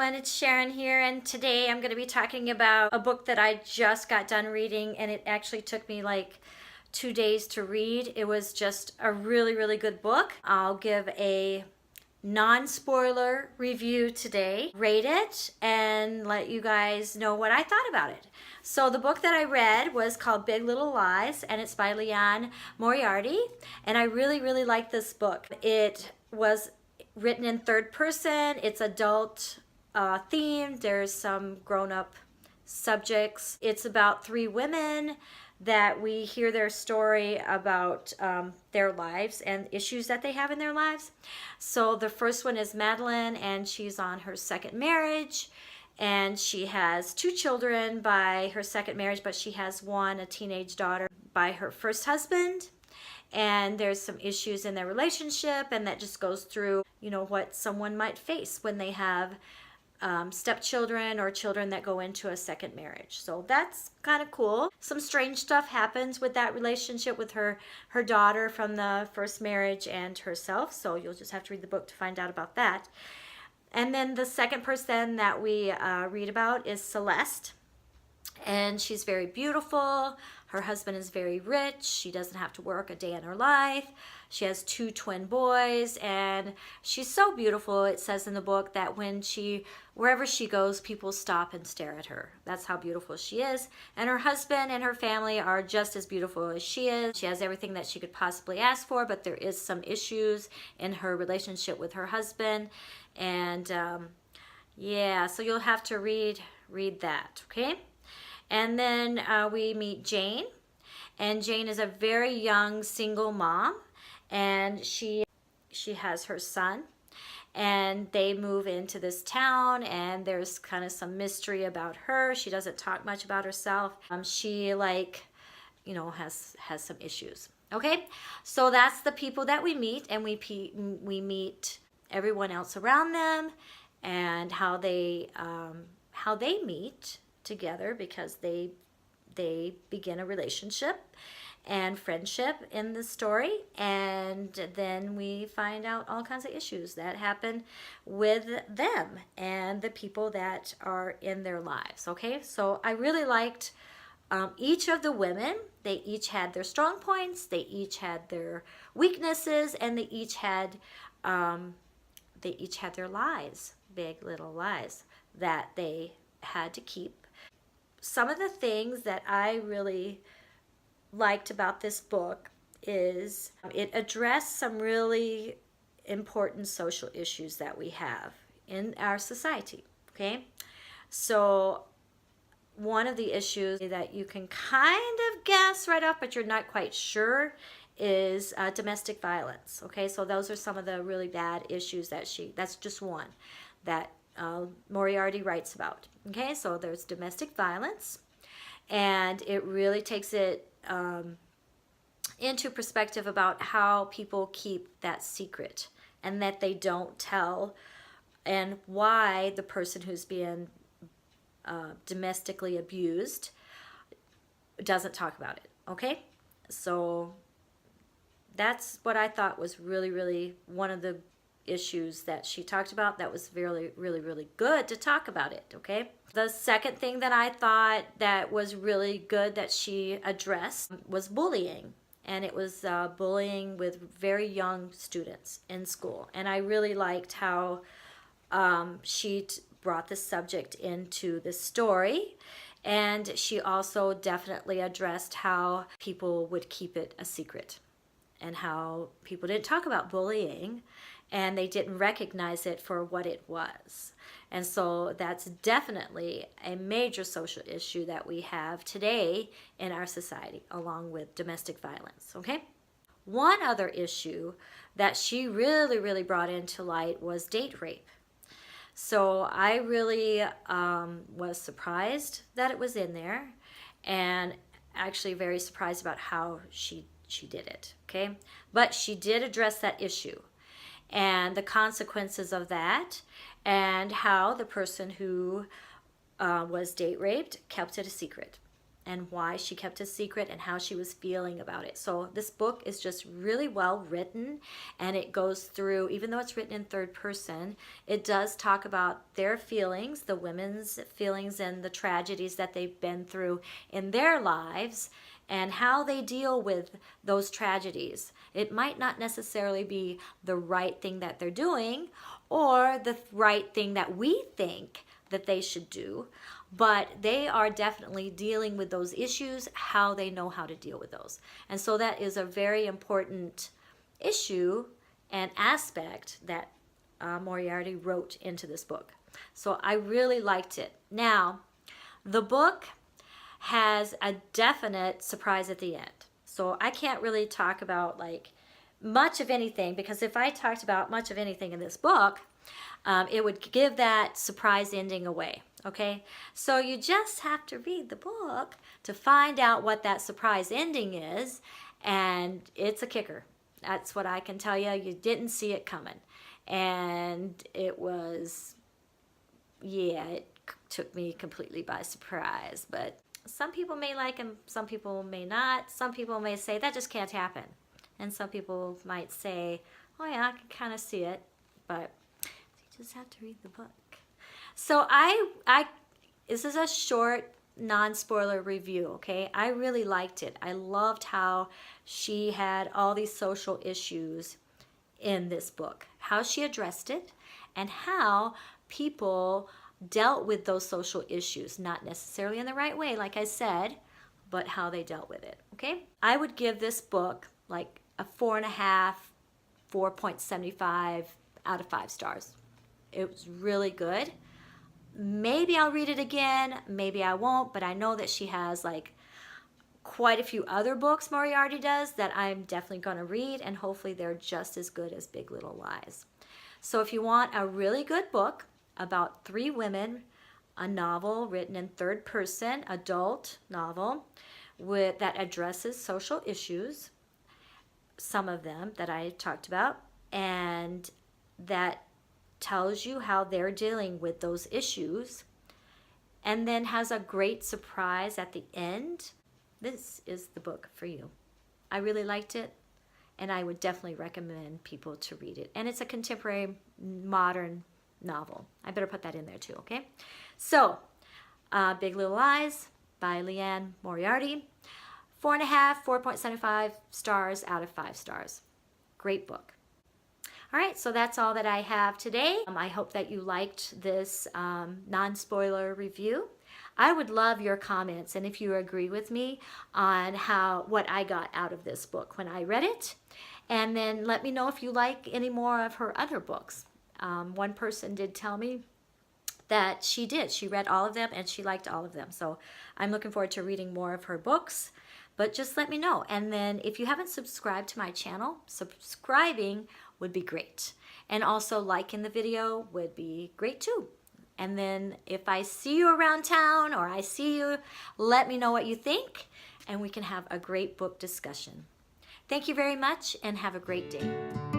everyone, it's Sharon here, and today I'm going to be talking about a book that I just got done reading, and it actually took me like 2 days to read. It was just a really, really good book. I'll give a non-spoiler review today, rate it, and let you guys know what I thought about it. So the book that I read was called Big Little Lies, and it's by Liane Moriarty, and I really, really like this book. It was written in third person. It's adult themed. There's some grown-up subjects. It's about three women that we hear their story about their lives and issues that they have in their lives. So the first one is Madeline, and she's on her second marriage, and she has 2 children by her second marriage, but she has one, a teenage daughter, by her first husband. And there's some issues in their relationship, and that just goes through, you know, what someone might face when they have stepchildren or children that go into a second marriage. So that's kind of cool. Some strange stuff happens with that relationship with her daughter from the first marriage and herself. So you'll just have to read the book to find out about that. And then the second person that we read about is Celeste. And she's very beautiful. Her husband is very rich. She doesn't have to work a day in her life. She has 2 twin boys, and she's so beautiful. It says in the book that wherever she goes, people stop and stare at her. That's how beautiful she is. And her husband and her family are just as beautiful as she is. She has everything that she could possibly ask for, but there is some issues in her relationship with her husband. And yeah, so you'll have to read that, okay? And then we meet Jane, and Jane is a very young single mom, and she has her son, and they move into this town, and there's kind of some mystery about her. She doesn't talk much about herself. She has some issues. Okay, so that's the people that we meet, and we meet everyone else around them, and how they meet together, because they begin a relationship and friendship in the story, and then we find out all kinds of issues that happen with them and the people that are in their lives. Okay, so I really liked each of the women. They each had their strong points, they each had their weaknesses, and they each had their lies, big little lies that they had to keep. Some of the things that I really liked about this book is it addressed some really important social issues that we have in our society, okay? So one of the issues that you can kind of guess right off, but you're not quite sure, is domestic violence, okay? So those are some of the really bad issues that's just one that Moriarty writes about. Okay, so there's domestic violence, and it really takes it into perspective about how people keep that secret and that they don't tell, and why the person who's being domestically abused doesn't talk about it. Okay, so that's what I thought was really, really one of the issues that she talked about that was really, really, really good to talk about it, okay? The second thing that I thought that was really good that she addressed was bullying, and it was bullying with very young students in school. And I really liked how she brought the subject into the story, and she also definitely addressed how people would keep it a secret and how people didn't talk about bullying, and they didn't recognize it for what it was. And so that's definitely a major social issue that we have today in our society, along with domestic violence, okay? One other issue that she really, really brought into light was date rape. So I really was surprised that it was in there, and actually very surprised about how she did it, okay? But she did address that issue and the consequences of that, and how the person who was date raped kept it a secret, and why she kept a secret and how she was feeling about it. So this book is just really well written, and it goes through, even though it's written in third person, it does talk about their feelings, the women's feelings and the tragedies that they've been through in their lives and how they deal with those tragedies. It might not necessarily be the right thing that they're doing or the right thing that we think that they should do, but they are definitely dealing with those issues, how they know how to deal with those. And so that is a very important issue and aspect that Moriarty wrote into this book. So I really liked it. Now, the book has a definite surprise at the end. So I can't really talk about like much of anything, because if I talked about much of anything in this book, it would give that surprise ending away. Okay, so you just have to read the book to find out what that surprise ending is, and it's a kicker. That's what I can tell you. You didn't see it coming, and it was, yeah, it took me completely by surprise. But some people may like him, some people may not. Some people may say that just can't happen, and some people might say, oh yeah, I can kind of see it, but you just have to read the book. So this is a short non-spoiler review, okay? I really liked it. I loved how she had all these social issues in this book, how she addressed it, and how people dealt with those social issues, not necessarily in the right way, like I said, but how they dealt with it, okay? I would give this book like a 4.5, 4.75 out of 5 stars. It was really good. Maybe I'll read it again, maybe I won't, but I know that she has like quite a few other books, Moriarty does, that I'm definitely going to read, and hopefully they're just as good as Big Little Lies. So if you want a really good book about 3 women, a novel written in third person, adult novel that addresses social issues, some of them that I talked about, and that tells you how they're dealing with those issues, and then has a great surprise at the end, this is the book for you. I really liked it, and I would definitely recommend people to read it. And it's a contemporary, modern novel. I better put that in there too, okay? So, Big Little Lies by Liane Moriarty. 4.5, 4.75 stars out of 5 stars. Great book. All right, so that's all that I have today. I hope that you liked this non-spoiler review. I would love your comments, and if you agree with me on what I got out of this book when I read it. And then let me know if you like any more of her other books. One person did tell me that she did. She read all of them and she liked all of them. So I'm looking forward to reading more of her books. But just let me know. And then if you haven't subscribed to my channel, subscribing would be great. And also liking the video would be great too. And then if I see you around town or I see you, let me know what you think, and we can have a great book discussion. Thank you very much and have a great day.